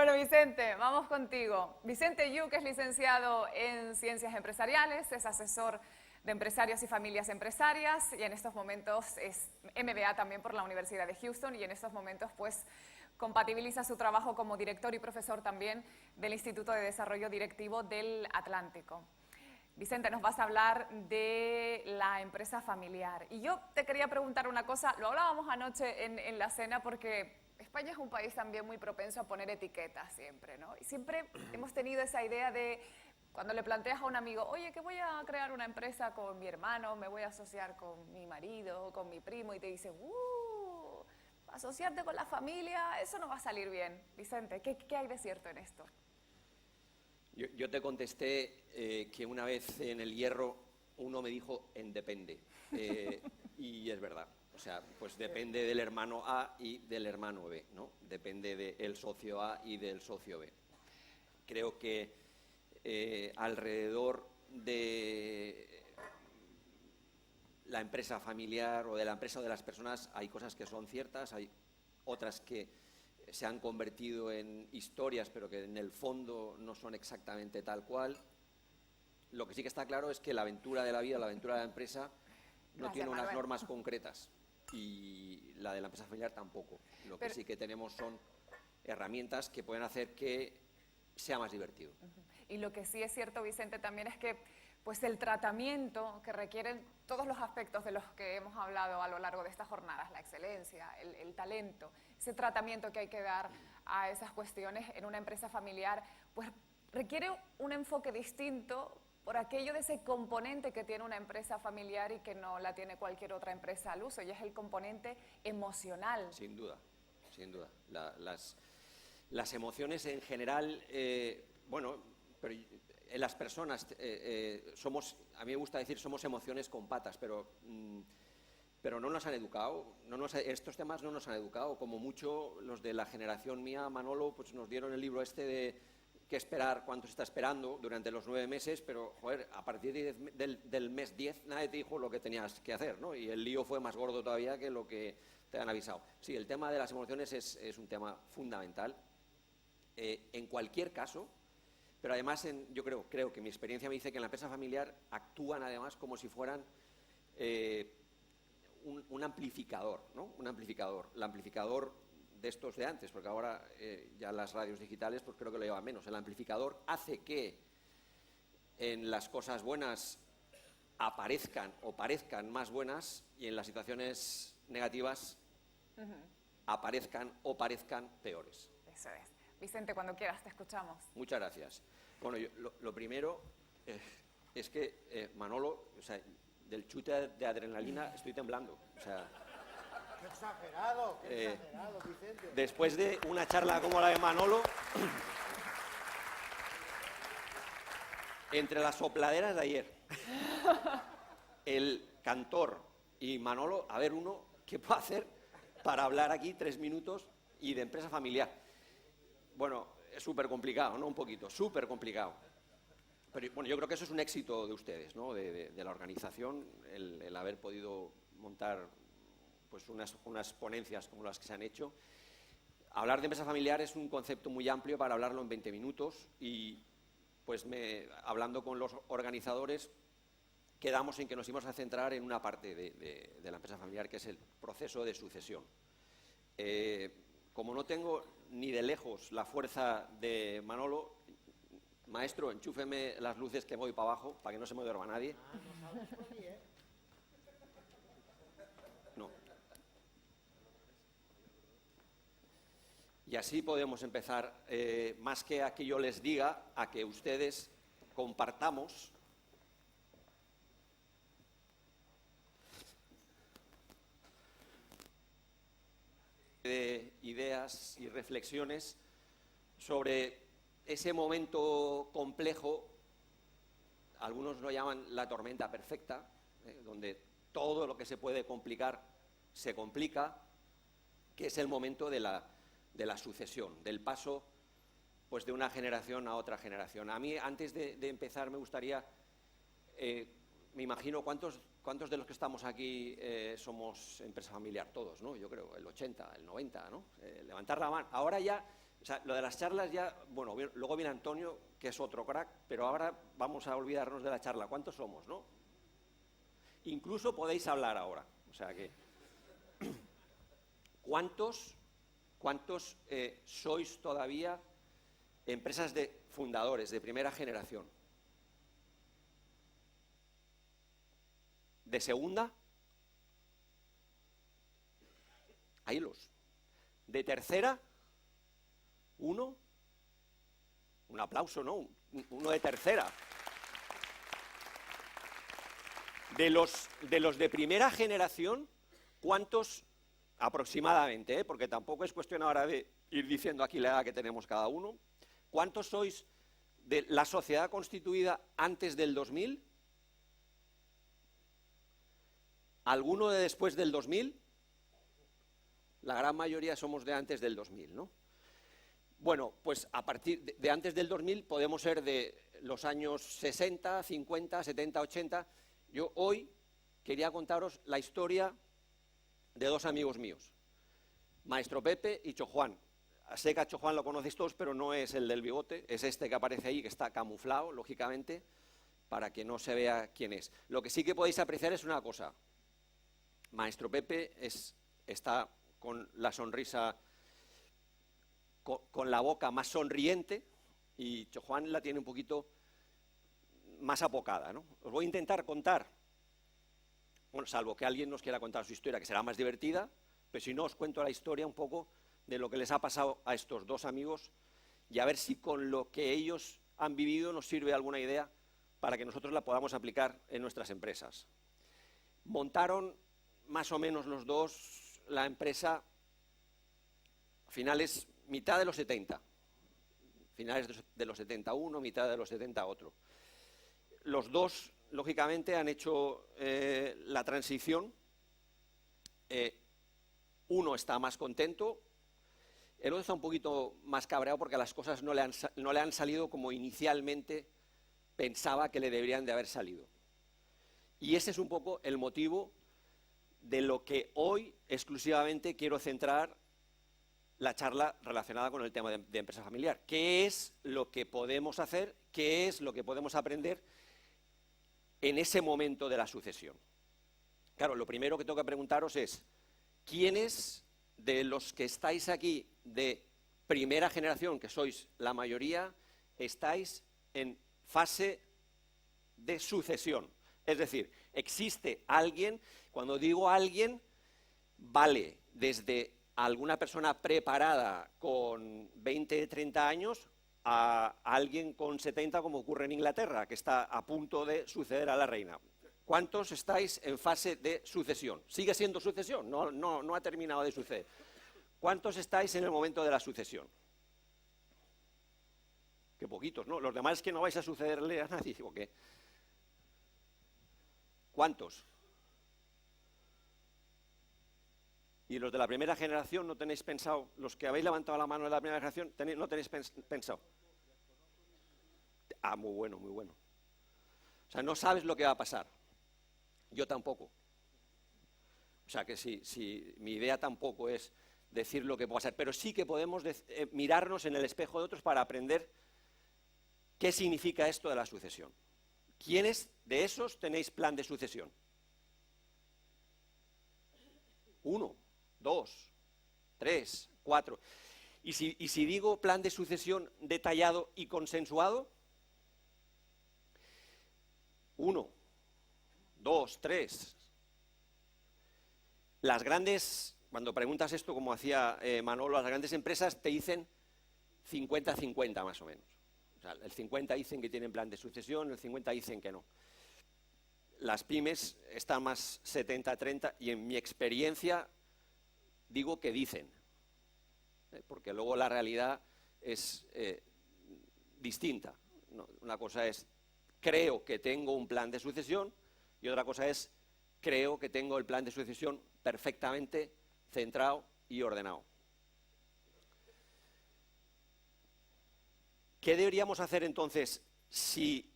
Bueno, Vicente, vamos contigo. Vicente Yu, que es licenciado en Ciencias Empresariales, es asesor de empresarios y familias empresarias y en estos momentos es MBA también por la Universidad de Houston y en estos momentos pues compatibiliza su trabajo como director y profesor también del Instituto de Desarrollo Directivo del Atlántico. Vicente, nos vas a hablar de la empresa familiar. Y yo te quería preguntar una cosa, lo hablábamos anoche en la cena porque España es un país también muy propenso a poner etiquetas siempre, ¿no? Y siempre hemos tenido esa idea de cuando le planteas a un amigo, oye, que voy a crear una empresa con mi hermano, me voy a asociar con mi marido, con mi primo, y te dice, asociarte con la familia, eso no va a salir bien. Vicente, ¿qué hay de cierto en esto? Yo te contesté que una vez en el Hierro uno me dijo en depende, y es verdad. O sea, pues depende del hermano A y del hermano B, ¿no? Depende del socio A y del socio B. Creo que alrededor de la empresa familiar o de la empresa o de las personas hay cosas que son ciertas, hay otras que se han convertido en historias, pero que en el fondo no son exactamente tal cual. Lo que sí que está claro es que la aventura de la vida, la aventura de la empresa, no tiene unas normas concretas y la de la empresa familiar tampoco. Lo que sí que tenemos son herramientas que pueden hacer que sea más divertido. Y lo que sí es cierto, Vicente, también es que pues el tratamiento que requieren todos los aspectos de los que hemos hablado a lo largo de estas jornadas, la excelencia, el talento, ese tratamiento que hay que dar a esas cuestiones en una empresa familiar, pues requiere un enfoque distinto por aquello de ese componente que tiene una empresa familiar y que no la tiene cualquier otra empresa al uso, y es el componente emocional. Sin duda, sin duda. Las emociones en general, bueno, pero en las personas somos, a mí me gusta decir, somos emociones con patas, pero no nos han educado, estos temas no nos han educado. Como mucho los de la generación mía, Manolo, pues nos dieron el libro este de qué esperar, cuánto se está esperando durante los 9 meses, pero, joder, a partir del mes 10 nadie te dijo lo que tenías que hacer, ¿no? Y el lío fue más gordo todavía que lo que te han avisado. Sí, el tema de las emociones es un tema fundamental. En cualquier caso, pero además yo creo que mi experiencia me dice que en la empresa familiar actúan además como si fueran un amplificador, ¿no? Un amplificador. El amplificador de estos de antes, porque ahora ya las radios digitales pues creo que lo llevan menos. El amplificador hace que en las cosas buenas aparezcan o parezcan más buenas y en las situaciones negativas aparezcan o parezcan peores. Eso es. Vicente, cuando quieras, te escuchamos. Muchas gracias. Bueno, lo primero es que, Manolo, o sea, del chute de adrenalina estoy temblando. O sea, ¡Qué exagerado, Vicente! Después de una charla como la de Manolo, entre las sopladeras de ayer, el cantor y Manolo, a ver uno, ¿qué puede hacer para hablar aquí 3 minutos y de empresa familiar? Bueno, es súper complicado, ¿no? Un poquito, súper complicado. Pero bueno, yo creo que eso es un éxito de ustedes, ¿no? De la organización, el haber podido montar pues unas ponencias como las que se han hecho. Hablar de empresa familiar es un concepto muy amplio para hablarlo en 20 minutos y pues hablando con los organizadores quedamos en que nos íbamos a centrar en una parte de la empresa familiar, que es el proceso de sucesión. Como no tengo ni de lejos la fuerza de Manolo, maestro, enchúfeme las luces que voy para abajo, para que no se me duerma nadie. No sabes por mí, ¿eh? No. Y así podemos empezar, más que a que yo les diga, a que ustedes compartamos de ideas y reflexiones sobre ese momento complejo, algunos lo llaman la tormenta perfecta, donde todo lo que se puede complicar se complica, que es el momento de la sucesión, del paso pues, de una generación a otra generación. A mí, antes de empezar, me gustaría, me imagino, ¿cuántos de los que estamos aquí somos empresa familiar? Todos, ¿no? Yo creo, el 80, el 90, ¿no? Levantar la mano. Ahora ya O sea, lo de las charlas ya, bueno, luego viene Antonio, que es otro crack, pero ahora vamos a olvidarnos de la charla. ¿Cuántos somos, no? Incluso podéis hablar ahora. O sea que, ¿cuántos sois todavía empresas de fundadores de primera generación? ¿De segunda? Ahí los. ¿De tercera? ¿Uno? Un aplauso, ¿no? Uno de tercera. De los de primera generación, ¿cuántos aproximadamente? Porque tampoco es cuestión ahora de ir diciendo aquí la edad que tenemos cada uno. ¿Cuántos sois de la sociedad constituida antes del 2000? ¿Alguno de después del 2000? La gran mayoría somos de antes del 2000, ¿no? Bueno, pues a partir de antes del 2000 podemos ser de los años 60, 50, 70, 80. Yo hoy quería contaros la historia de dos amigos míos, Maestro Pepe y Chojuan. Sé que a Chojuan lo conocéis todos, pero no es el del bigote, es este que aparece ahí, que está camuflado, lógicamente, para que no se vea quién es. Lo que sí que podéis apreciar es una cosa. Maestro Pepe está con la sonrisa, con la boca más sonriente, y Chojuan la tiene un poquito más apocada, ¿no? Os voy a intentar contar, bueno, salvo que alguien nos quiera contar su historia, que será más divertida, pero si no, os cuento la historia un poco de lo que les ha pasado a estos dos amigos y a ver si con lo que ellos han vivido nos sirve alguna idea para que nosotros la podamos aplicar en nuestras empresas. Montaron más o menos los dos la empresa a finales, mitad de los 70, finales de los 71, mitad de los 70 otro. Los dos, lógicamente, han hecho la transición. Uno está más contento, el otro está un poquito más cabreado porque las cosas no le han salido como inicialmente pensaba que le deberían de haber salido. Y ese es un poco el motivo de lo que hoy exclusivamente quiero centrar la charla relacionada con el tema de empresa familiar. ¿Qué es lo que podemos hacer? ¿Qué es lo que podemos aprender en ese momento de la sucesión? Claro, lo primero que tengo que preguntaros es, ¿quiénes de los que estáis aquí de primera generación, que sois la mayoría, estáis en fase de sucesión? Es decir, existe alguien, cuando digo alguien, vale desde alguna persona preparada con 20, 30 años a alguien con 70, como ocurre en Inglaterra, que está a punto de suceder a la reina. ¿Cuántos estáis en fase de sucesión? ¿Sigue siendo sucesión? No ha terminado de suceder. ¿Cuántos estáis en el momento de la sucesión? Qué poquitos, ¿no? Los demás es que no vais a sucederle a nadie, ¿o qué? ¿Cuántos? Y los de la primera generación no tenéis pensado, los que habéis levantado la mano de la primera generación, no tenéis pensado. Ah, muy bueno, muy bueno. O sea, no sabes lo que va a pasar. Yo tampoco. O sea, que si mi idea tampoco es decir lo que puede pasar, pero sí que podemos mirarnos en el espejo de otros para aprender qué significa esto de la sucesión. ¿Quiénes de esos tenéis plan de sucesión? 1, 2, 3, 4. ¿Y si digo plan de sucesión detallado y consensuado? 1, 2, 3. Las grandes, cuando preguntas esto, como hacía Manolo, las grandes empresas te dicen 50-50 más o menos. O sea, el 50 dicen que tienen plan de sucesión, el 50 dicen que no. Las pymes están más 70-30 y en mi experiencia digo que dicen, porque luego la realidad es distinta. ¿No? Una cosa es, creo que tengo un plan de sucesión, y otra cosa es, creo que tengo el plan de sucesión perfectamente centrado y ordenado. ¿Qué deberíamos hacer entonces si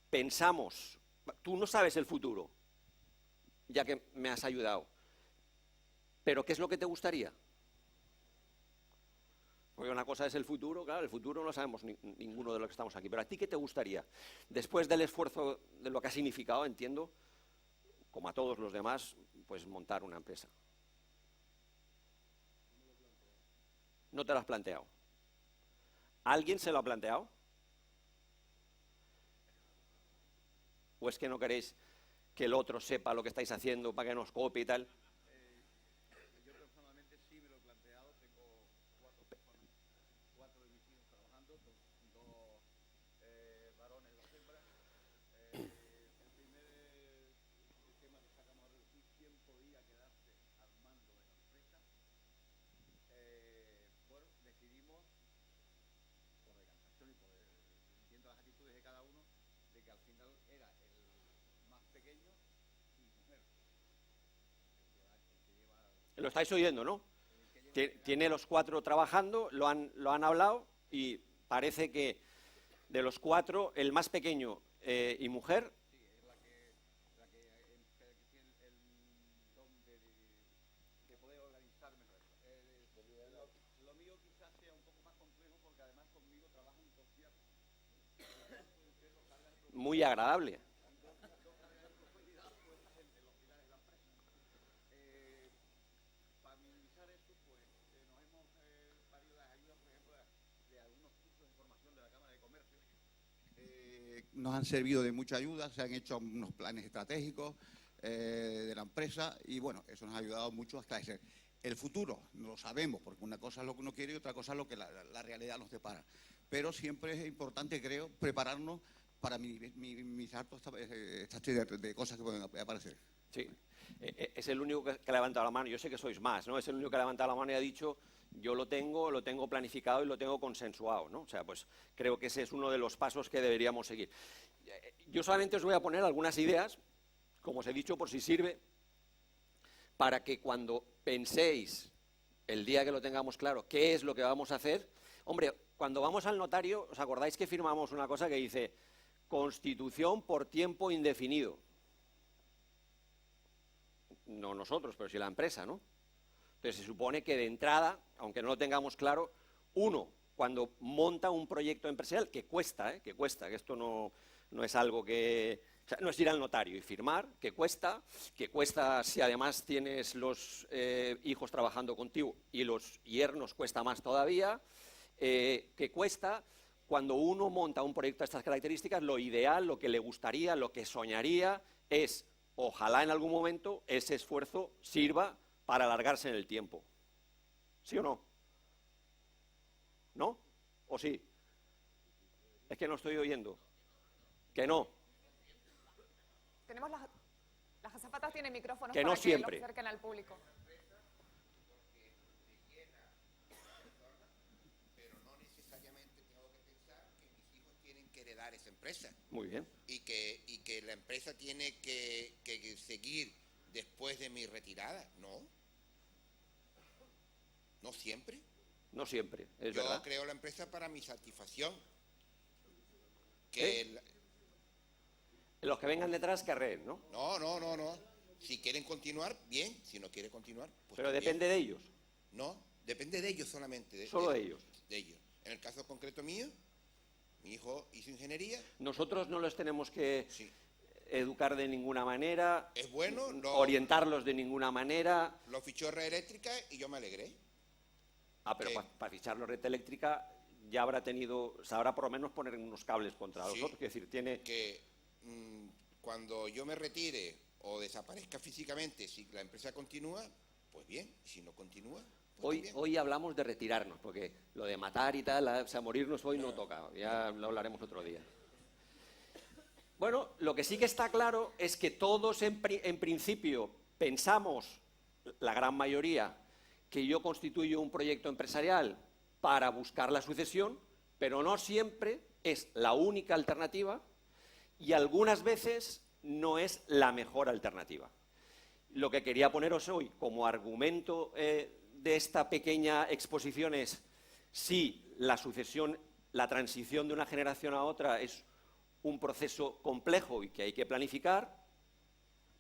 pensamos, tú no sabes el futuro, ya que me has ayudado, pero ¿qué es lo que te gustaría? Porque una cosa es el futuro, claro, el futuro no sabemos ninguno de los que estamos aquí. Pero ¿a ti qué te gustaría? Después del esfuerzo de lo que ha significado, entiendo, como a todos los demás, pues montar una empresa. ¿No te lo has planteado? ¿Alguien se lo ha planteado? ¿O es que no queréis que el otro sepa lo que estáis haciendo para que nos copie y tal? Yo personalmente sí me lo he planteado. Tengo cuatro de mis hijos trabajando, dos varones y dos hembras. El primer tema que sacamos a reducir, quién podía quedarse al mando de la empresa. Bueno, decidimos, por decantación y viendo las actitudes de cada uno, de que al final era el más pequeño y mujer. El que lleva Lo estáis oyendo, ¿no? Tiene los 4 trabajando, lo han hablado y parece que de los 4, el más pequeño y mujer. Sí, es la que tiene el don de poder organizar mejor. Lo mío quizás sea un poco más complejo porque además conmigo trabajan 2 días. Muy agradable. Para minimizar eso, pues nos hemos valido las ayudas, por ejemplo, de algunos cursos de formación de la Cámara de Comercio. Nos han servido de mucha ayuda, se han hecho unos planes estratégicos de la empresa y bueno, eso nos ha ayudado mucho hasta ese. El futuro no lo sabemos, porque una cosa es lo que uno quiere y otra cosa es lo que la realidad nos depara. Pero siempre es importante, creo, prepararnos para minimizar todas estas de cosas que pueden aparecer. Sí, es el único que ha levantado la mano. Yo sé que sois más, ¿no? Es el único que ha levantado la mano y ha dicho, yo lo tengo planificado y lo tengo consensuado, ¿no? O sea, pues creo que ese es uno de los pasos que deberíamos seguir. Yo solamente os voy a poner algunas ideas, como os he dicho, por si sirve, para que cuando penséis, el día que lo tengamos claro, qué es lo que vamos a hacer. Hombre, cuando vamos al notario, ¿os acordáis que firmamos una cosa que dice Constitución por tiempo indefinido? No nosotros, pero sí la empresa, ¿no? Entonces se supone que de entrada, aunque no lo tengamos claro, uno, cuando monta un proyecto empresarial, que cuesta, que esto no es algo que... O sea, no es ir al notario y firmar, que cuesta si además tienes los hijos trabajando contigo y los yernos cuesta más todavía, que cuesta. Cuando uno monta un proyecto de estas características, lo ideal, lo que le gustaría, lo que soñaría es, ojalá en algún momento ese esfuerzo sirva para alargarse en el tiempo. ¿Sí o no? ¿No? ¿O sí? Es que no estoy oyendo. ¿Que no? Tenemos las azafatas tienen micrófonos Que para no siempre. que los acerquen al público. Pero no necesariamente tengo que pensar que mis hijos tienen que heredar esa empresa. Muy bien. Y que la empresa tiene que seguir después de mi retirada. No. No siempre. No siempre, es Yo verdad. creo la empresa para mi satisfacción. Los que vengan detrás querrén, ¿no? No. Si quieren continuar, bien. Si no quieren continuar, pues Pero también. depende de ellos. No, depende de ellos solamente. Solo de ellos. De ellos. En el caso concreto mío, mi hijo hizo ingeniería. Nosotros no los tenemos que Sí. educar de ninguna manera, Es bueno, orientarlos de ninguna manera. lo fichó Red Eléctrica y yo me alegré. Pero ¿Qué? para ficharlo red eléctrica ya habrá sabrá por lo menos poner unos cables contra los Sí. otros. Es decir, tiene... Que cuando yo me retire o desaparezca físicamente, si la empresa continúa, pues bien. Si no continúa, pues también. Hoy hablamos de retirarnos, porque lo de matar y tal, o sea, morirnos hoy no toca. Ya lo hablaremos otro día. Bueno, lo que sí que está claro es que todos en principio pensamos, la gran mayoría, que yo constituyo un proyecto empresarial para buscar la sucesión, pero no siempre es la única alternativa y algunas veces no es la mejor alternativa. Lo que quería poneros hoy como argumento de esta pequeña exposición es si la sucesión, la transición de una generación a otra es un proceso complejo y que hay que planificar,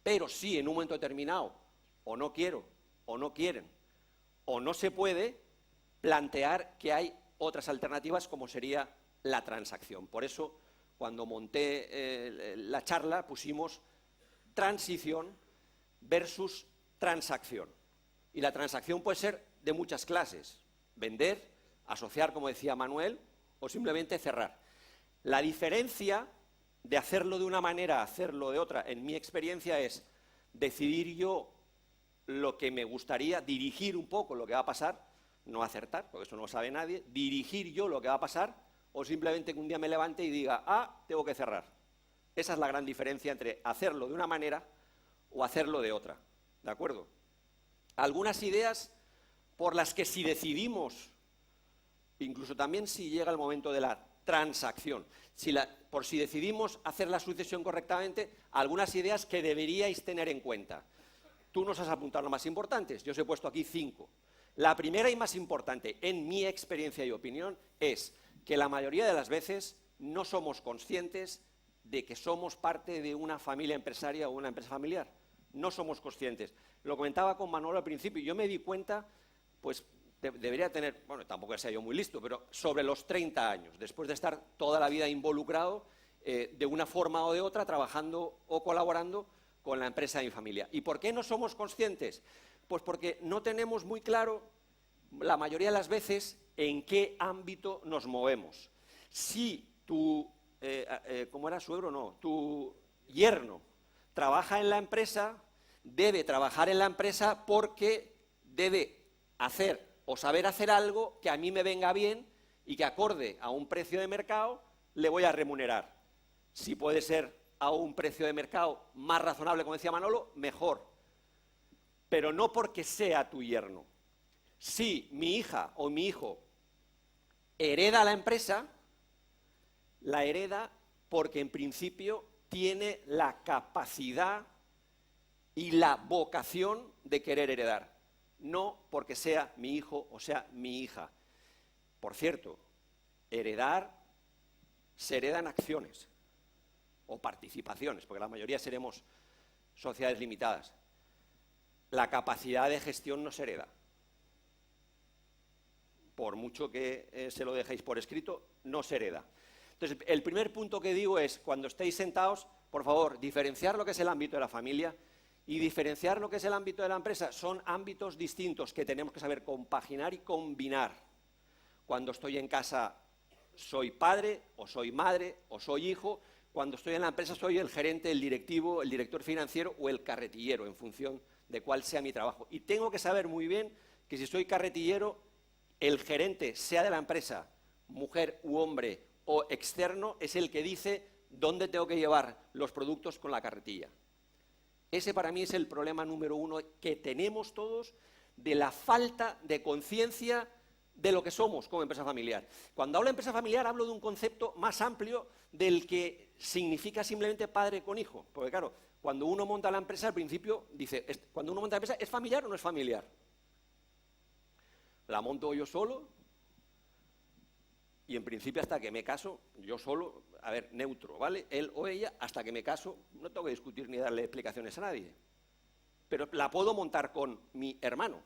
pero si en un momento determinado o no quiero, o no quieren, o no se puede, plantear que hay otras alternativas como sería la transacción. Por eso, cuando monté la charla, pusimos transición versus transacción. Y la transacción puede ser de muchas clases: vender, asociar, como decía Manuel, o simplemente cerrar. La diferencia de hacerlo de una manera a hacerlo de otra, en mi experiencia, es decidir yo lo que me gustaría, dirigir un poco lo que va a pasar, no acertar, porque eso no lo sabe nadie, dirigir yo lo que va a pasar, o simplemente que un día me levante y diga, ah, tengo que cerrar. Esa es la gran diferencia entre hacerlo de una manera o hacerlo de otra, ¿de acuerdo? Algunas ideas por las que si decidimos, incluso también si llega el momento de la transacción, por si decidimos hacer la sucesión correctamente, algunas ideas que deberíais tener en cuenta. Tú nos has apuntado las más importantes, yo os he puesto aquí 5. La primera y más importante, en mi experiencia y opinión, es que la mayoría de las veces no somos conscientes de que somos parte de una familia empresaria o una empresa familiar. No somos conscientes. Lo comentaba con Manolo al principio, y yo me di cuenta, pues debería tener, bueno, tampoco sea yo muy listo, pero sobre los 30 años, después de estar toda la vida involucrado de una forma o de otra, trabajando o colaborando con la empresa de mi familia. ¿Y por qué no somos conscientes? Pues porque no tenemos muy claro, la mayoría de las veces, en qué ámbito nos movemos. Si tu, ¿cómo era suegro? No, tu yerno trabaja en la empresa, debe trabajar en la empresa porque debe hacer o saber hacer algo que a mí me venga bien y que acorde a un precio de mercado le voy a remunerar. Si puede ser a un precio de mercado más razonable, como decía Manolo, mejor. Pero no porque sea tu yerno. Si mi hija o mi hijo hereda la empresa, la hereda porque en principio tiene la capacidad y la vocación de querer heredar, no porque sea mi hijo o sea mi hija. Por cierto, heredar se heredan acciones o participaciones, porque la mayoría seremos sociedades limitadas. La capacidad de gestión no se hereda. Por mucho que se lo dejéis por escrito, no se hereda. Entonces, el primer punto que digo es, cuando estéis sentados, por favor, diferenciar lo que es el ámbito de la familia y diferenciar lo que es el ámbito de la empresa. Son ámbitos distintos que tenemos que saber compaginar y combinar. Cuando estoy en casa soy padre, o soy madre, o soy hijo. Cuando estoy en la empresa soy el gerente, el directivo, el director financiero o el carretillero, en función de cuál sea mi trabajo. Y tengo que saber muy bien que si soy carretillero, el gerente, sea de la empresa, mujer u hombre o externo, es el que dice dónde tengo que llevar los productos con la carretilla. Ese para mí es el problema número 1 que tenemos todos, de la falta de conciencia de lo que somos como empresa familiar. Cuando hablo de empresa familiar hablo de un concepto más amplio del que significa simplemente padre con hijo. Porque claro, cuando uno monta la empresa, al principio dice, cuando uno monta la empresa, ¿es familiar o no es familiar? La monto yo solo y en principio hasta que me caso, yo solo, a ver, neutro, ¿vale? Él o ella, hasta que me caso, no tengo que discutir ni darle explicaciones a nadie. Pero la puedo montar con mi hermano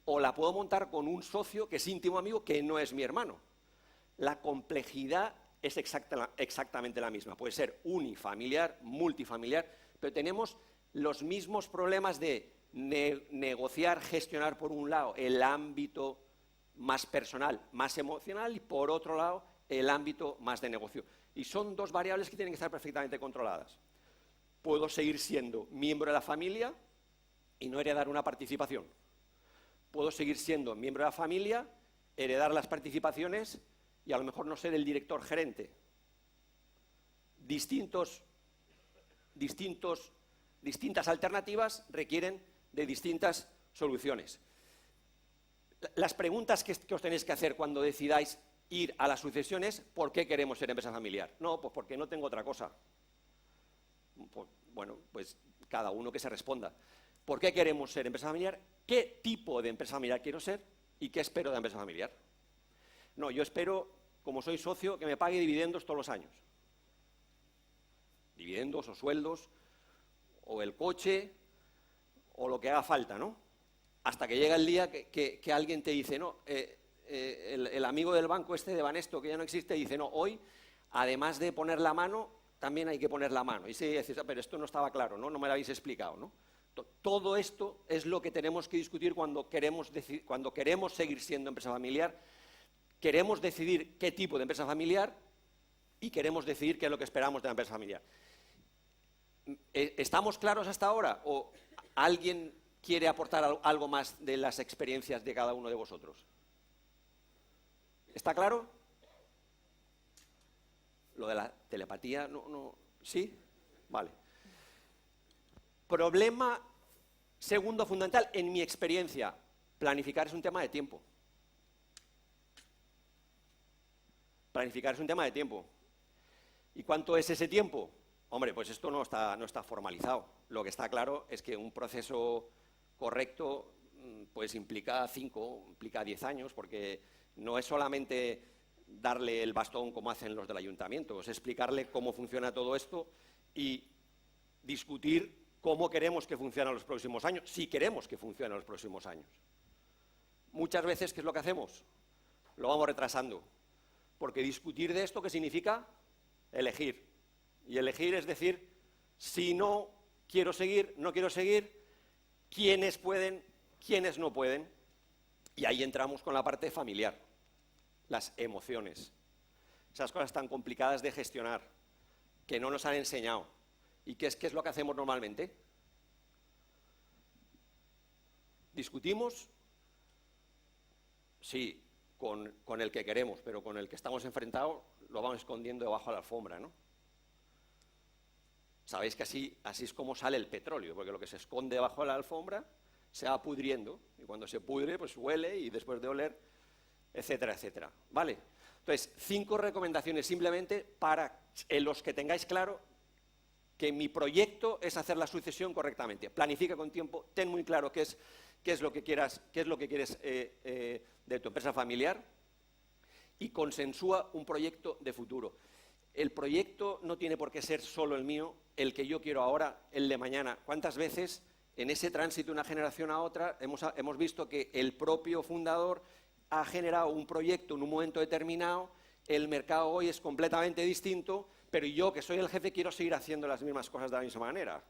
o la puedo montar con un socio que es íntimo amigo que no es mi hermano. La complejidad es exactamente la misma. Puede ser unifamiliar, multifamiliar, pero tenemos los mismos problemas de negociar, gestionar por un lado el ámbito más personal, más emocional y por otro lado el ámbito más de negocio. Y son dos variables que tienen que estar perfectamente controladas. Puedo seguir siendo miembro de la familia y no heredar una participación. Puedo seguir siendo miembro de la familia, heredar las participaciones y a lo mejor no ser el director gerente. Distintas alternativas requieren de distintas soluciones. Las preguntas que os tenéis que hacer cuando decidáis ir a las sucesiones, ¿por qué queremos ser empresa familiar? No, pues porque no tengo otra cosa. Pues, bueno, pues cada uno que se responda. ¿Por qué queremos ser empresa familiar? ¿Qué tipo de empresa familiar quiero ser? ¿Y qué espero de empresa familiar? No, yo espero, como soy socio, que me pague dividendos todos los años. Dividendos o sueldos, o el coche, o lo que haga falta, ¿no? Hasta que llega el día que alguien te dice, no, el amigo del banco este de Banesto, que ya no existe, dice, no, hoy, además de poner la mano, también hay que poner la mano. Y se dice, pero esto no estaba claro, ¿no? No me lo habéis explicado, ¿no? Todo esto es lo que tenemos que discutir cuando queremos seguir siendo empresa familiar, queremos decidir qué tipo de empresa familiar y queremos decidir qué es lo que esperamos de la empresa familiar. ¿Estamos claros hasta ahora o alguien quiere aportar algo más de las experiencias de cada uno de vosotros? ¿Está claro? Lo de la telepatía, no, ¿sí? Vale. Problema segundo fundamental, en mi experiencia, planificar es un tema de tiempo. Planificar es un tema de tiempo. ¿Y cuánto es ese tiempo? Hombre, pues esto no está formalizado. Lo que está claro es que un proceso correcto pues implica 5, implica 10 años, porque no es solamente darle el bastón como hacen los del ayuntamiento, es explicarle cómo funciona todo esto y discutir cómo queremos que funcione en los próximos años, si queremos que funcione en los próximos años. Muchas veces, ¿qué es lo que hacemos? Lo vamos retrasando, porque discutir de esto, ¿qué significa? Elegir. Y elegir es decir, si no quiero seguir, no quiero seguir, quiénes pueden, quiénes no pueden. Y ahí entramos con la parte familiar, las emociones. Esas cosas tan complicadas de gestionar, que no nos han enseñado. ¿Y qué es lo que hacemos normalmente? ¿Discutimos? Sí, con el que queremos, pero con el que estamos enfrentados lo vamos escondiendo debajo de la alfombra, ¿no? Sabéis que así es como sale el petróleo, porque lo que se esconde debajo de la alfombra se va pudriendo, y cuando se pudre, pues huele, y después de oler, etcétera, etcétera. ¿Vale? Entonces, 5 recomendaciones simplemente para los que tengáis claro que mi proyecto es hacer la sucesión correctamente. Planifica con tiempo, ten muy claro qué es lo que quieres de tu empresa familiar y consensúa un proyecto de futuro. El proyecto no tiene por qué ser solo el mío, el que yo quiero ahora, el de mañana. ¿Cuántas veces en ese tránsito de una generación a otra hemos visto que el propio fundador ha generado un proyecto en un momento determinado, el mercado hoy es completamente distinto, pero yo, que soy el jefe, quiero seguir haciendo las mismas cosas de la misma manera?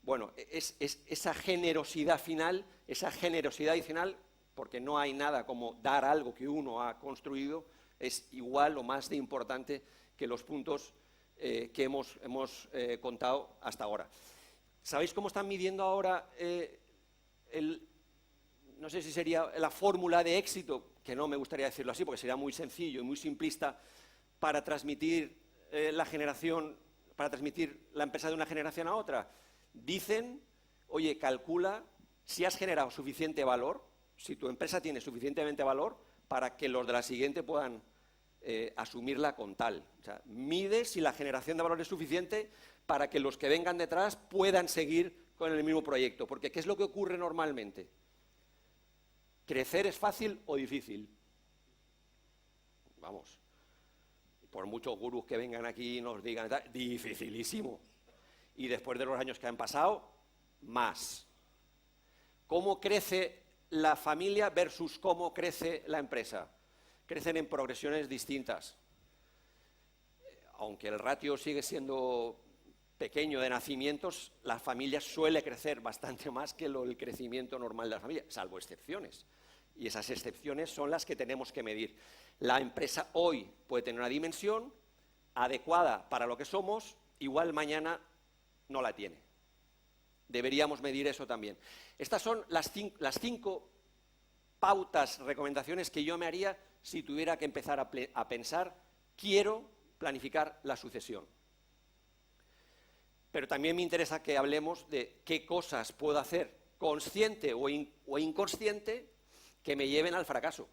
Bueno, es esa generosidad final, esa generosidad adicional, porque no hay nada como dar algo que uno ha construido, es igual o más de importante que los puntos que hemos contado hasta ahora. ¿Sabéis cómo están midiendo ahora no sé si sería la fórmula de éxito, que no me gustaría decirlo así porque sería muy sencillo y muy simplista, para transmitir para transmitir la empresa de una generación a otra? Dicen, oye, calcula si has generado suficiente valor, si tu empresa tiene suficientemente valor para que los de la siguiente puedan asumirla con tal. O sea, mide si la generación de valor es suficiente para que los que vengan detrás puedan seguir con el mismo proyecto. Porque ¿qué es lo que ocurre normalmente? ¿Crecer es fácil o difícil? Vamos, por muchos gurús que vengan aquí y nos digan, dificilísimo. Y después de los años que han pasado, más. ¿Cómo crece la familia versus cómo crece la empresa? Crecen en progresiones distintas. Aunque el ratio sigue siendo pequeño de nacimientos, la familia suele crecer bastante más que el crecimiento normal de la familia, salvo excepciones. Y esas excepciones son las que tenemos que medir. La empresa hoy puede tener una dimensión adecuada para lo que somos, igual mañana no la tiene. Deberíamos medir eso también. Estas son las 5 pautas, recomendaciones que yo me haría si tuviera que empezar a pensar, quiero planificar la sucesión. Pero también me interesa que hablemos de qué cosas puedo hacer, consciente o inconsciente, que me lleven al fracaso.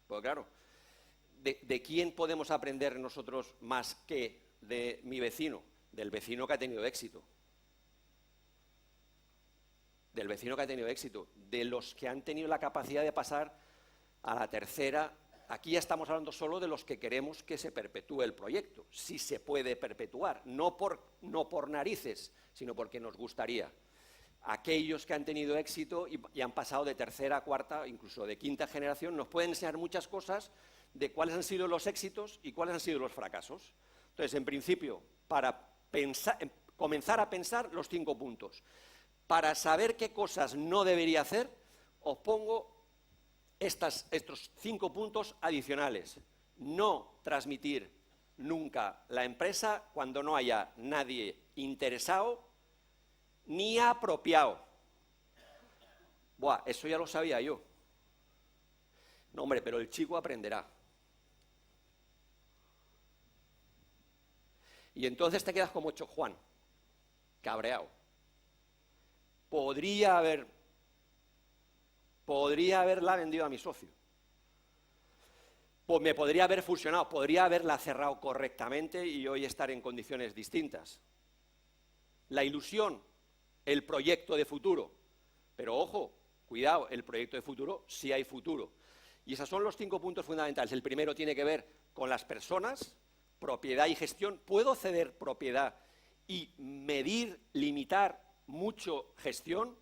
Porque claro, ¿de quién podemos aprender nosotros más que de mi vecino? Del vecino que ha tenido éxito. Del vecino que ha tenido éxito. De los que han tenido la capacidad de pasar a la tercera. Aquí ya estamos hablando solo de los que queremos que se perpetúe el proyecto. Si se puede perpetuar. No por narices, sino porque nos gustaría. aquellos que han tenido éxito y han pasado de tercera, cuarta, incluso de quinta generación, nos pueden enseñar muchas cosas de cuáles han sido los éxitos y cuáles han sido los fracasos. Entonces, en principio, para comenzar a pensar los 5 puntos. Para saber qué cosas no debería hacer, os pongo estos 5 puntos adicionales. No transmitir nunca la empresa cuando no haya nadie interesado ni apropiado. Buah, eso ya lo sabía yo. No, hombre, pero el chico aprenderá. Y entonces te quedas como hecho Juan, cabreado. Podría haberla vendido a mi socio. Pues me podría haber fusionado, podría haberla cerrado correctamente y hoy estar en condiciones distintas. La ilusión, el proyecto de futuro. Pero ojo, cuidado, el proyecto de futuro sí hay futuro. Y esos son los 5 puntos fundamentales. El primero tiene que ver con las personas, propiedad y gestión. ¿Puedo ceder propiedad y medir, limitar mucho gestión?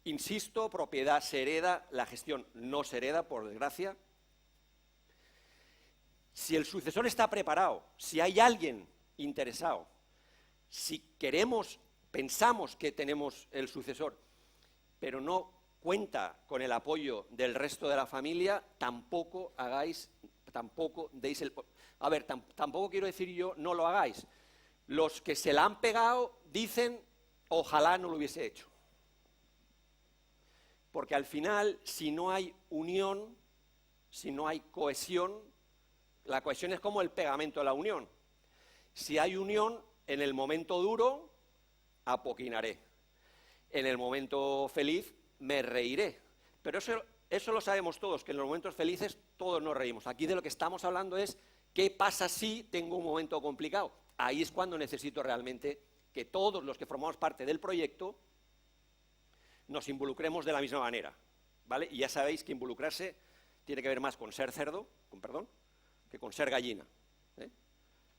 Insisto, propiedad se hereda, la gestión no se hereda, por desgracia. Si el sucesor está preparado, si hay alguien interesado, si pensamos que tenemos el sucesor, pero no cuenta con el apoyo del resto de la familia, tampoco deis el... A ver, tampoco quiero decir yo no lo hagáis. Los que se la han pegado dicen, ojalá no lo hubiese hecho. Porque al final, si no hay unión, si no hay cohesión, la cohesión es como el pegamento de la unión. Si hay unión, en el momento duro, apoquinaré. En el momento feliz, me reiré. Pero eso lo sabemos todos, que en los momentos felices todos nos reímos. Aquí de lo que estamos hablando es, ¿qué pasa si tengo un momento complicado? Ahí es cuando necesito realmente que todos los que formamos parte del proyecto nos involucremos de la misma manera, ¿vale? Y ya sabéis que involucrarse tiene que ver más con ser cerdo, que con ser gallina, ¿eh?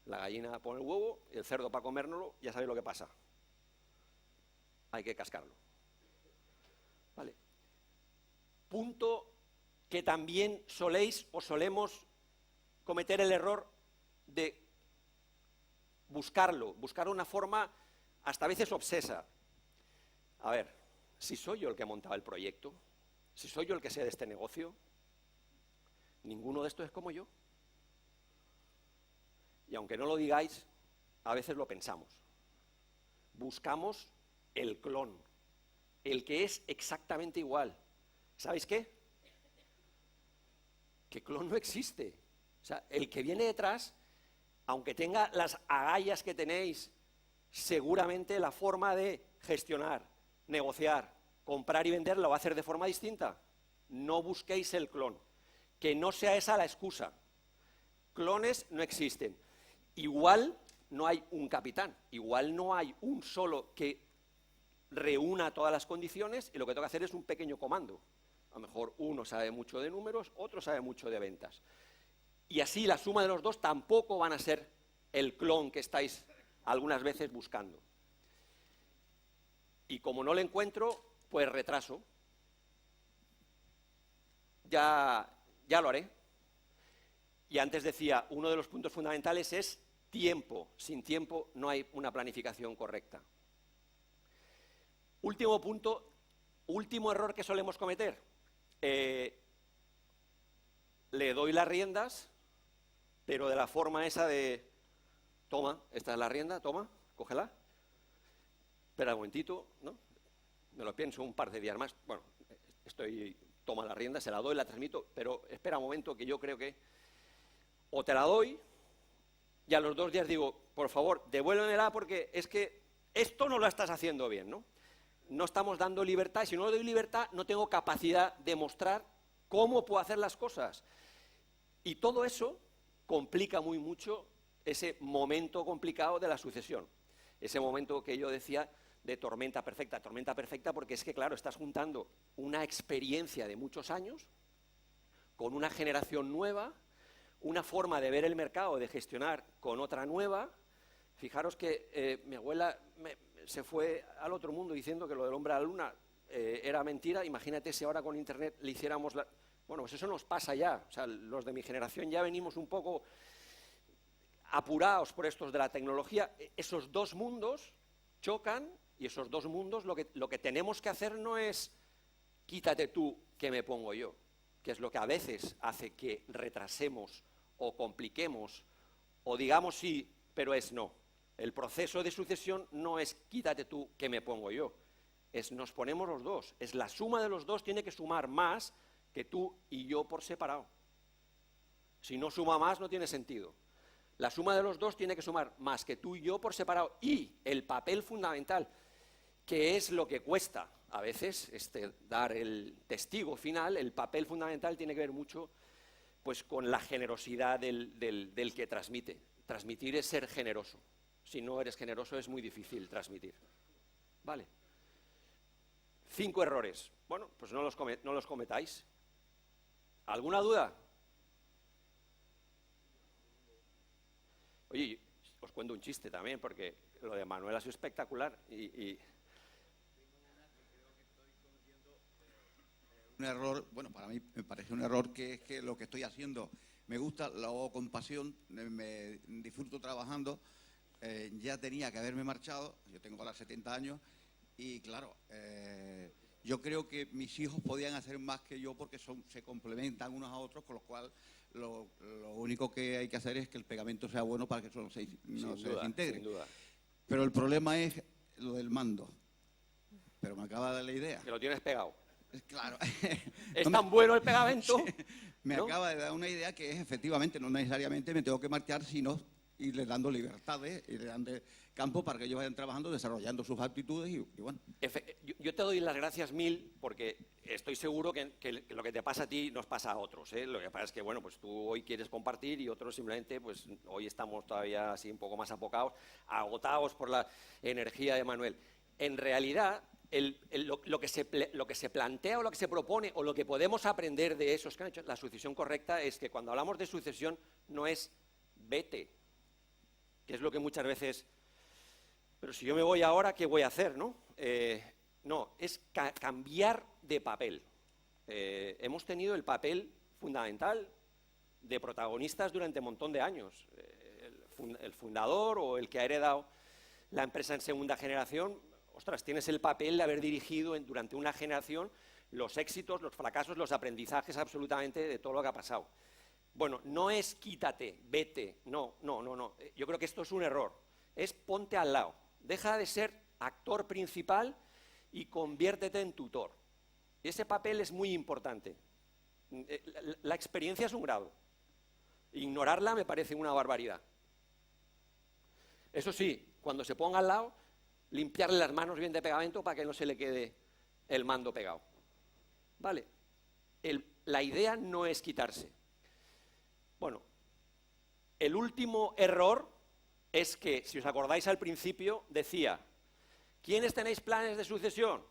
La gallina pone el huevo y el cerdo para comérnoslo, ya sabéis lo que pasa. Hay que cascarlo. ¿Vale? Punto que también solemos cometer el error de buscar una forma hasta a veces obsesa. A ver, si soy yo el que montaba el proyecto, si soy yo el que sé de este negocio, ninguno de estos es como yo. Y aunque no lo digáis, a veces lo pensamos. Buscamos el clon, el que es exactamente igual. ¿Sabéis qué? Que clon no existe. O sea, el que viene detrás, aunque tenga las agallas que tenéis, seguramente la forma de gestionar, negociar, comprar y vender lo va a hacer de forma distinta. No busquéis el clon. Que no sea esa la excusa. Clones no existen. Igual no hay un capitán, igual no hay un solo que reúna todas las condiciones y lo que toca hacer es un pequeño comando. A lo mejor uno sabe mucho de números, otro sabe mucho de ventas. Y así la suma de los dos tampoco van a ser el clon que estáis algunas veces buscando. Y como no lo encuentro, pues retraso. Ya lo haré. Y antes decía, uno de los puntos fundamentales es tiempo. Sin tiempo no hay una planificación correcta. Último punto, último error que solemos cometer. Le doy las riendas, pero de la forma esa de, toma, esta es la rienda, toma, cógela. Espera un momentito, ¿no? Me lo pienso un par de días más. Bueno, toma la rienda, se la doy, la transmito, pero espera un momento que yo creo que o te la doy y a los 2 días digo, por favor, devuélvemela porque es que esto no lo estás haciendo bien, ¿no? No estamos dando libertad y si no le doy libertad no tengo capacidad de mostrar cómo puedo hacer las cosas. Y todo eso complica muy mucho ese momento complicado de la sucesión. Ese momento que yo decía de tormenta perfecta porque es que, claro, estás juntando una experiencia de muchos años con una generación nueva, una forma de ver el mercado, de gestionar con otra nueva, Fijaros que mi abuela se fue al otro mundo diciendo que lo del hombre a la luna era mentira. Imagínate si ahora con Internet le hiciéramos la... Bueno, pues eso nos pasa ya. O sea, los de mi generación ya venimos un poco apurados por estos de la tecnología. Esos dos mundos chocan y esos dos mundos lo que tenemos que hacer no es quítate tú que me pongo yo, que es lo que a veces hace que retrasemos o compliquemos o digamos sí, pero es no. El proceso de sucesión no es quítate tú que me pongo yo, es nos ponemos los dos, es la suma de los dos tiene que sumar más que tú y yo por separado. Si no suma más no tiene sentido. La suma de los dos tiene que sumar más que tú y yo por separado y el papel fundamental, que es lo que cuesta a veces dar el testigo final, el papel fundamental tiene que ver mucho pues, con la generosidad del que transmite. Transmitir es ser generoso. Si no eres generoso es muy difícil transmitir. Vale. 5 errores. Bueno, pues no los cometáis. ¿Alguna duda? Oye, os cuento un chiste también, porque lo de Manuel ha sido espectacular y... Un error, bueno, para mí me parece un error que es que lo que estoy haciendo me gusta, lo hago con pasión, me disfruto trabajando, ya tenía que haberme marchado, yo tengo ahora 70 años y claro, yo creo que mis hijos podían hacer más que yo porque se complementan unos a otros, con lo cual lo único que hay que hacer es que el pegamento sea bueno para que eso no se desintegre. Sin duda. Pero el problema es lo del mando, pero me acaba de dar la idea. Que lo tienes pegado. Claro. ¿Es tan bueno el pegamento? Me ¿no? acaba de dar una idea que es, efectivamente, no necesariamente me tengo que marchar, sino irle dando libertades, irle dando campo para que ellos vayan trabajando, desarrollando sus aptitudes y bueno. Yo te doy las gracias mil porque estoy seguro que lo que te pasa a ti nos pasa a otros, ¿eh? Lo que pasa es que, bueno, pues tú hoy quieres compartir y otros simplemente, pues hoy estamos todavía así un poco más apocados, agotados por la energía de Manuel. En realidad... Lo que se plantea o lo que se propone o lo que podemos aprender de esos que han hecho la sucesión correcta es que cuando hablamos de sucesión no es vete, que es lo que muchas veces, pero si yo me voy ahora, ¿qué voy a hacer? No, no es cambiar de papel. Hemos tenido el papel fundamental de protagonistas durante un montón de años. El fundador o el que ha heredado la empresa en segunda generación, ostras, tienes el papel de haber dirigido durante una generación los éxitos, los fracasos, los aprendizajes absolutamente de todo lo que ha pasado. Bueno, no es quítate, vete, no. Yo creo que esto es un error. Es ponte al lado. Deja de ser actor principal y conviértete en tutor. Ese papel es muy importante. La experiencia es un grado. Ignorarla me parece una barbaridad. Eso sí, cuando se ponga al lado, limpiarle las manos bien de pegamento para que no se le quede el mando pegado. Vale, la idea no es quitarse. Bueno, el último error es que, si os acordáis al principio, decía, ¿quiénes tenéis planes de sucesión?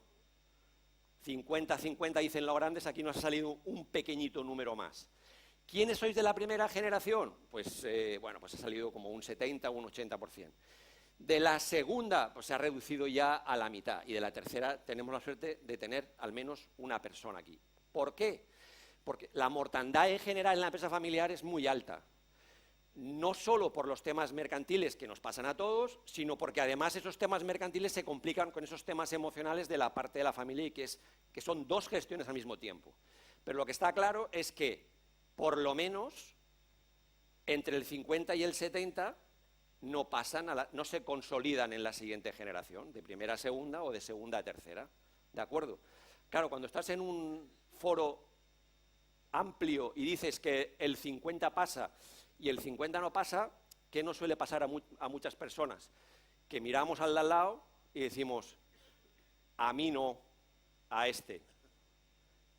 50-50 dicen los grandes, aquí nos ha salido un pequeñito número más. ¿Quiénes sois de la primera generación? Pues, bueno, pues ha salido como un 70 o un 80%. De la segunda, pues se ha reducido ya a la mitad. Y de la tercera tenemos la suerte de tener al menos una persona aquí. ¿Por qué? Porque la mortandad en general en la empresa familiar es muy alta. No solo por los temas mercantiles que nos pasan a todos, sino porque además esos temas mercantiles se complican con esos temas emocionales de la parte de la familia y que son dos gestiones al mismo tiempo. Pero lo que está claro es que, por lo menos, entre el 50 y el 70... no se consolidan en la siguiente generación, de primera a segunda o de segunda a tercera. ¿De acuerdo? Claro, cuando estás en un foro amplio y dices que el 50 pasa y el 50 no pasa, ¿qué nos suele pasar a muchas personas? Que miramos al de al lado y decimos, a mí no, a este.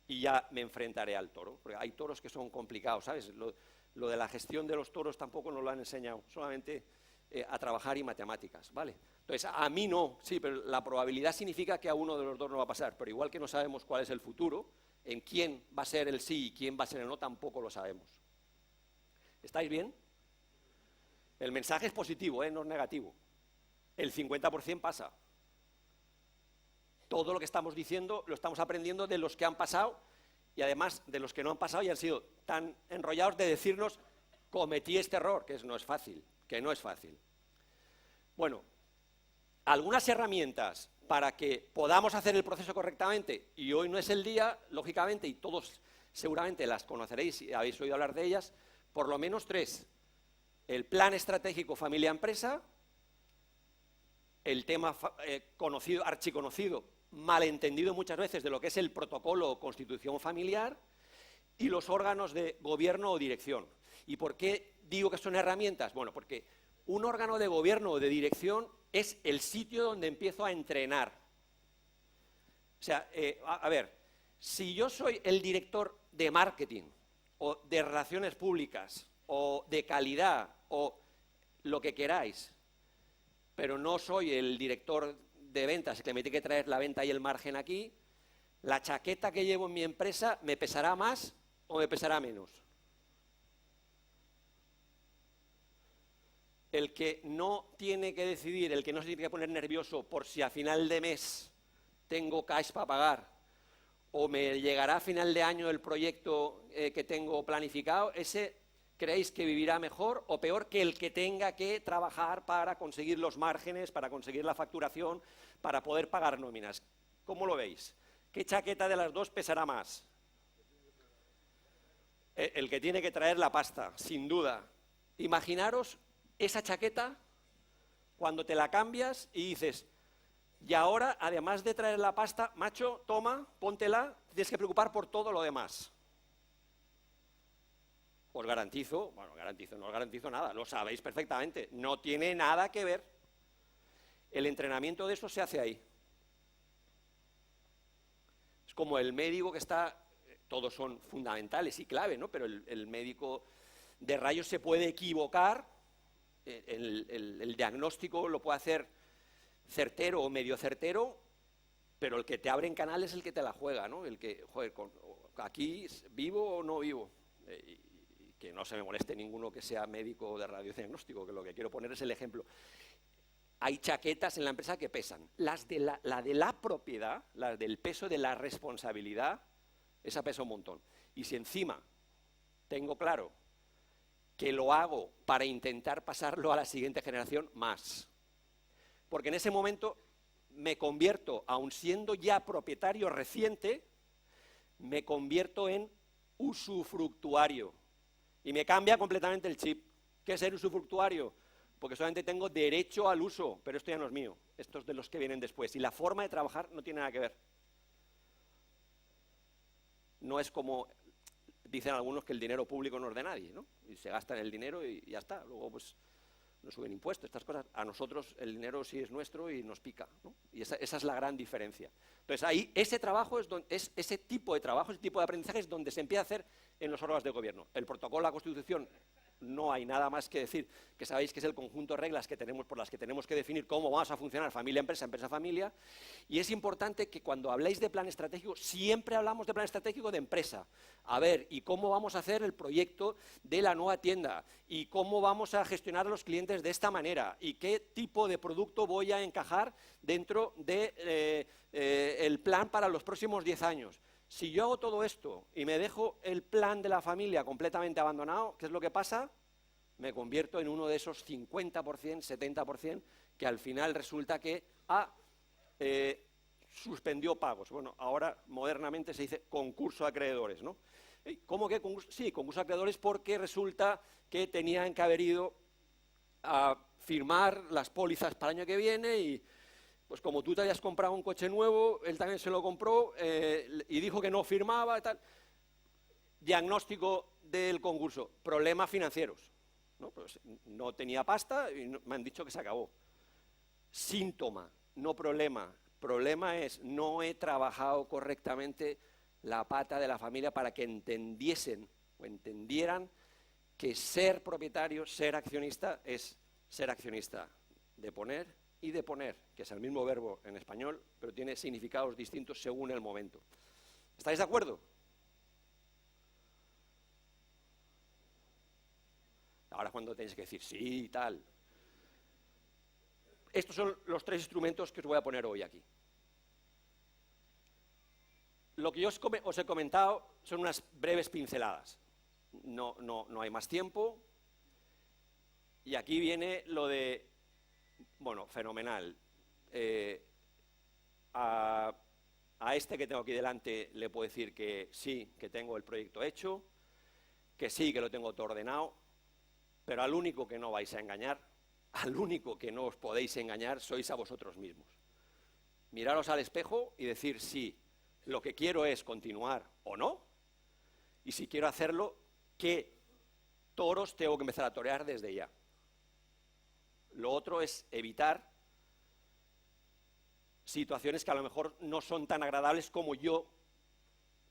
Y ya me enfrentaré al toro. Porque hay toros que son complicados, ¿sabes? Lo de la gestión de los toros tampoco nos lo han enseñado, solamente a trabajar y matemáticas, ¿vale? Entonces, a mí no, sí, pero la probabilidad significa que a uno de los dos no va a pasar, pero igual que no sabemos cuál es el futuro, en quién va a ser el sí y quién va a ser el no, tampoco lo sabemos. ¿Estáis bien? El mensaje es positivo, no es negativo. El 50% pasa. Todo lo que estamos diciendo lo estamos aprendiendo de los que han pasado y además de los que no han pasado y han sido tan enrollados de decirnos cometí este error, que no es fácil, Bueno, algunas herramientas para que podamos hacer el proceso correctamente, y hoy no es el día, lógicamente, y todos seguramente las conoceréis y habéis oído hablar de ellas, por lo menos 3. El plan estratégico familia-empresa, el tema conocido, archiconocido, malentendido muchas veces de lo que es el protocolo o constitución familiar, y los órganos de gobierno o dirección. ¿Y por qué digo que son herramientas? Bueno, porque un órgano de gobierno o de dirección es el sitio donde empiezo a entrenar. O sea, a ver, si yo soy el director de marketing, o de relaciones públicas, o de calidad, o lo que queráis, pero no soy el director de ventas, que me tiene que traer la venta y el margen aquí, la chaqueta que llevo en mi empresa, ¿me pesará más o me pesará menos? El que no tiene que decidir, el que no se tiene que poner nervioso por si a final de mes tengo cash para pagar o me llegará a final de año el proyecto que tengo planificado, ese ¿creéis que vivirá mejor o peor que el que tenga que trabajar para conseguir los márgenes, para conseguir la facturación, para poder pagar nóminas? ¿Cómo lo veis? ¿Qué chaqueta de las dos pesará más? El que tiene que traer la pasta, sin duda. Imaginaros esa chaqueta cuando te la cambias y dices, y ahora, además de traer la pasta, macho, toma, póntela, tienes que preocupar por todo lo demás. Os garantizo, bueno, no os garantizo nada, lo sabéis perfectamente, no tiene nada que ver. El entrenamiento de eso se hace ahí. Es como el médico que está, todos son fundamentales y clave, ¿no? Pero el médico de rayos se puede equivocar, el diagnóstico lo puede hacer certero o medio certero, pero el que te abre en canal es el que te la juega, ¿no? El que, joder, aquí vivo o no vivo. Que no se me moleste ninguno que sea médico de radiodiagnóstico, que lo que quiero poner es el ejemplo. Hay chaquetas en la empresa que pesan. La de la propiedad, la del peso de la responsabilidad, esa pesa un montón. Y si encima tengo claro que lo hago para intentar pasarlo a la siguiente generación, más. Porque en ese momento me convierto, aun siendo ya propietario reciente, me convierto en usufructuario. Y me cambia completamente el chip. ¿Qué es ser usufructuario? Porque solamente tengo derecho al uso, pero esto ya no es mío. Esto es de los que vienen después. Y la forma de trabajar no tiene nada que ver. No es como dicen algunos que el dinero público no es de nadie, ¿no? Y se gastan el dinero y ya está. Luego, pues, nos suben impuestos, estas cosas. A nosotros el dinero sí es nuestro y nos pica, ¿no? Y esa es la gran diferencia. Entonces, ahí, ese trabajo es ese tipo de trabajo, ese tipo de aprendizaje es donde se empieza a hacer en los órganos de gobierno. El protocolo, la Constitución, no hay nada más que decir, que sabéis que es el conjunto de reglas que tenemos, por las que tenemos que definir cómo vamos a funcionar familia-empresa, empresa-familia, y es importante que cuando habléis de plan estratégico, siempre hablamos de plan estratégico de empresa. A ver, ¿y cómo vamos a hacer el proyecto de la nueva tienda? ¿Y cómo vamos a gestionar a los clientes de esta manera? ¿Y qué tipo de producto voy a encajar dentro de, el plan para los próximos 10 años? Si yo hago todo esto y me dejo el plan de la familia completamente abandonado, ¿qué es lo que pasa? Me convierto en uno de esos 50%, 70% que al final resulta que suspendió pagos. Bueno, ahora modernamente se dice concurso de acreedores, ¿no? ¿Cómo que concurso? Sí, concurso de acreedores porque resulta que tenían que haber ido a firmar las pólizas para el año que viene y pues como tú te habías comprado un coche nuevo, él también se lo compró y dijo que no firmaba y tal. Diagnóstico del concurso, problemas financieros. ¿No? Pues no tenía pasta y me han dicho que se acabó. Síntoma, no problema. Problema es no he trabajado correctamente la pata de la familia para que entendiesen o entendieran que ser propietario, ser accionista, es ser accionista de poner y de poner, que es el mismo verbo en español, pero tiene significados distintos según el momento. ¿Estáis de acuerdo? ahora es cuando tenéis que decir sí y tal. Estos son los 3 instrumentos que os voy a poner hoy aquí. Lo que yo os he comentado son unas breves pinceladas. No hay más tiempo. Y aquí viene lo de, bueno, fenomenal. A este que tengo aquí delante le puedo decir que sí, que tengo el proyecto hecho, que sí, que lo tengo todo ordenado, pero al único que no vais a engañar, al único que no os podéis engañar, sois a vosotros mismos. Miraros al espejo y decir sí, lo que quiero es continuar o no, y si quiero hacerlo, ¿qué toros tengo que empezar a torear desde ya? Lo otro es evitar situaciones que a lo mejor no son tan agradables como yo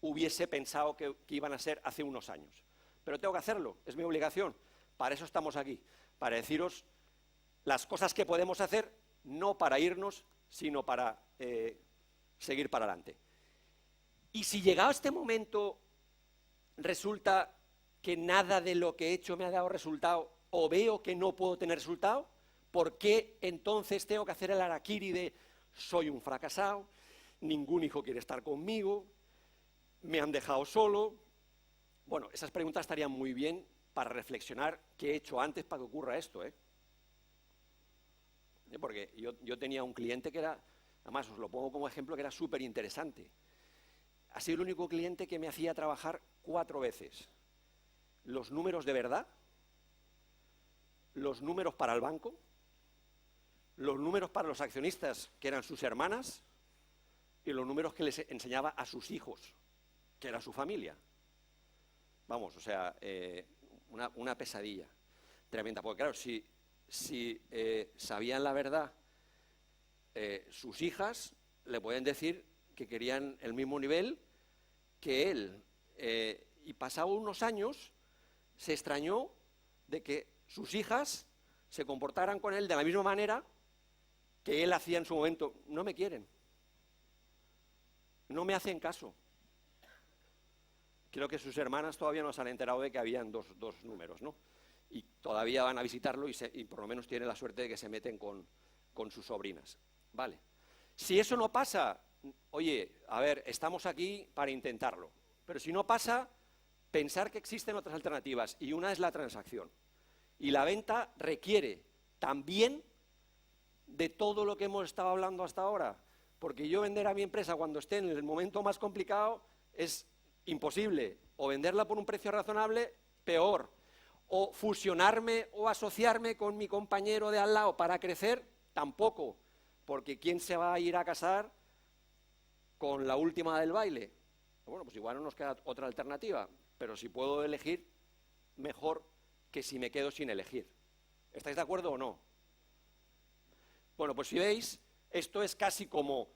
hubiese pensado que iban a ser hace unos años. Pero tengo que hacerlo, es mi obligación. Para eso estamos aquí, para deciros las cosas que podemos hacer, no para irnos, sino para seguir para adelante. Y si llegado a este momento resulta que nada de lo que he hecho me ha dado resultado, o veo que no puedo tener resultado, ¿por qué entonces tengo que hacer el harakiri de soy un fracasado, ningún hijo quiere estar conmigo, me han dejado solo? Bueno, esas preguntas estarían muy bien para reflexionar qué he hecho antes para que ocurra esto, Porque yo tenía un cliente que era, además os lo pongo como ejemplo, que era súper interesante. Ha sido el único cliente que me hacía trabajar 4 veces. Los números de verdad, los números para el banco, los números para los accionistas, que eran sus hermanas, y los números que les enseñaba a sus hijos, que era su familia. Vamos, o sea, una pesadilla tremenda. Porque claro, si sabían la verdad, sus hijas le pueden decir que querían el mismo nivel que él. Y pasados unos años, se extrañó de que sus hijas se comportaran con él de la misma manera que él hacía en su momento. No me quieren, no me hacen caso. Creo que sus hermanas todavía no se han enterado de que habían dos números, ¿no? Y todavía van a visitarlo y por lo menos tienen la suerte de que se meten con sus sobrinas. Vale. Si eso no pasa, oye, a ver, estamos aquí para intentarlo. Pero si no pasa, pensar que existen otras alternativas, y una es la transacción. Y la venta requiere también de todo lo que hemos estado hablando hasta ahora, porque yo vender a mi empresa cuando esté en el momento más complicado es imposible, o venderla por un precio razonable, peor, o fusionarme o asociarme con mi compañero de al lado para crecer, tampoco, porque ¿quién se va a ir a casar con la última del baile? Bueno, pues igual no nos queda otra alternativa, pero si puedo elegir, mejor que si me quedo sin elegir. ¿Estáis de acuerdo o no? Bueno, pues si veis, esto es casi como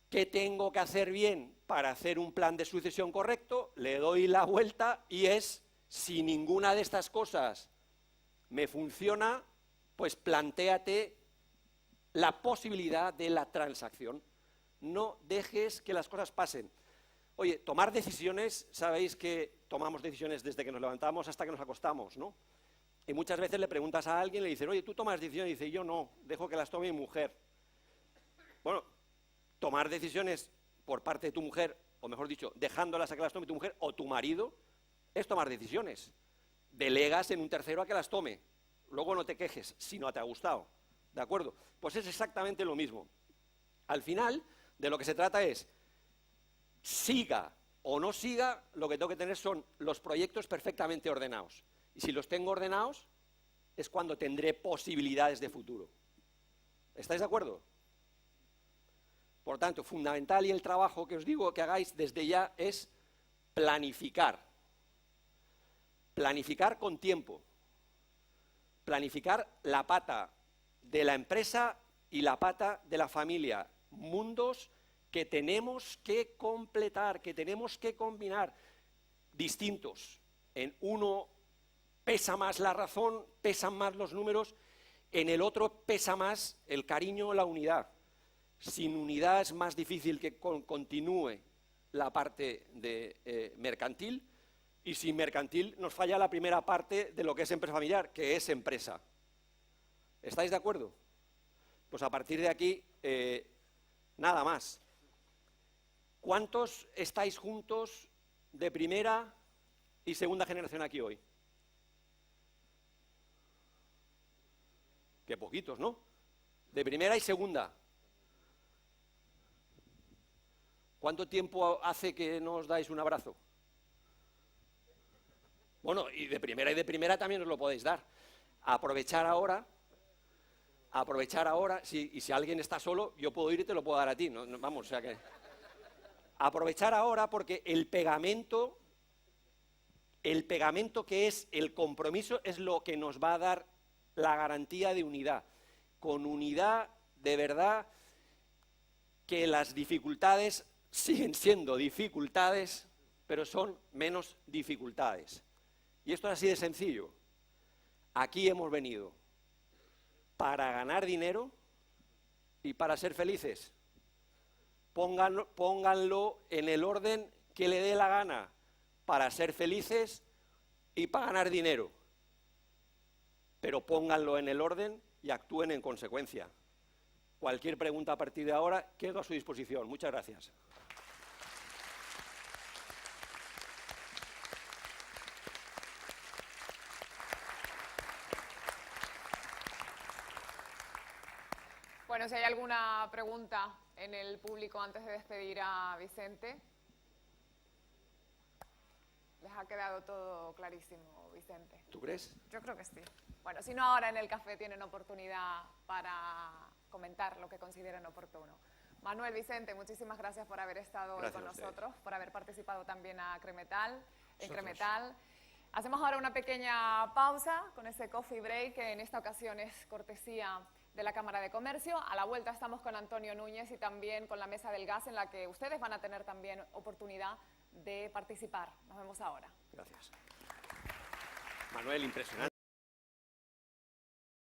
¿qué tengo que hacer bien para hacer un plan de sucesión correcto? Le doy la vuelta y es, si ninguna de estas cosas me funciona, pues plantéate la posibilidad de la transacción. No dejes que las cosas pasen. Oye, tomar decisiones, sabéis que tomamos decisiones desde que nos levantamos hasta que nos acostamos, ¿no? Y muchas veces le preguntas a alguien, le dices, oye, ¿tú tomas decisiones? Y dice, yo no, dejo que las tome mi mujer. Bueno, tomar decisiones por parte de tu mujer, o mejor dicho, dejándolas a que las tome tu mujer o tu marido, es tomar decisiones. Delegas en un tercero a que las tome. Luego no te quejes si no te ha gustado. ¿De acuerdo? Pues es exactamente lo mismo. Al final, de lo que se trata es, siga o no siga, lo que tengo que tener son los proyectos perfectamente ordenados. Y si los tengo ordenados, es cuando tendré posibilidades de futuro. ¿Estáis de acuerdo? Por tanto, fundamental, y el trabajo que os digo que hagáis desde ya es planificar. Planificar con tiempo. Planificar la pata de la empresa y la pata de la familia. Mundos que tenemos que completar, que tenemos que combinar, distintos. En uno pesa más la razón, pesan más los números, en el otro pesa más el cariño o la unidad. Sin unidad es más difícil que continúe la parte de mercantil, Y sin mercantil nos falla la primera parte de lo que es empresa familiar, que es empresa. ¿Estáis de acuerdo? Pues a partir de aquí, nada más. ¿Cuántos estáis juntos de primera y segunda generación aquí hoy? Qué poquitos, ¿no? De primera y segunda. ¿Cuánto tiempo hace que nos dais un abrazo? Bueno, y de primera también os lo podéis dar. Aprovechar ahora, y si alguien está solo, yo puedo ir y te lo puedo dar a ti, vamos, o sea que... Aprovechar ahora porque el pegamento que es el compromiso es lo que nos va a dar la garantía de unidad. Con unidad, de verdad, que las dificultades siguen siendo dificultades, pero son menos dificultades. Y esto es así de sencillo. Aquí hemos venido para ganar dinero y para ser felices. Pónganlo en el orden que le dé la gana, para ser felices y para ganar dinero. Pero pónganlo en el orden y actúen en consecuencia. Cualquier pregunta a partir de ahora, quedo a su disposición. Muchas gracias. Bueno, si hay alguna pregunta en el público antes de despedir a Vicente. Les ha quedado todo clarísimo, Vicente. ¿Tú crees? Yo creo que sí. Bueno, si no, ahora en el café tienen oportunidad para comentar lo que consideren oportuno. Manuel, Vicente, muchísimas gracias por haber estado hoy con nosotros, por haber participado también en Cremetal. Hacemos ahora una pequeña pausa con ese coffee break, que en esta ocasión es cortesía de la Cámara de Comercio. A la vuelta estamos con Antonio Núñez y también con la Mesa del Gas, en la que ustedes van a tener también oportunidad de participar. Nos vemos ahora. Gracias. Manuel, impresionante.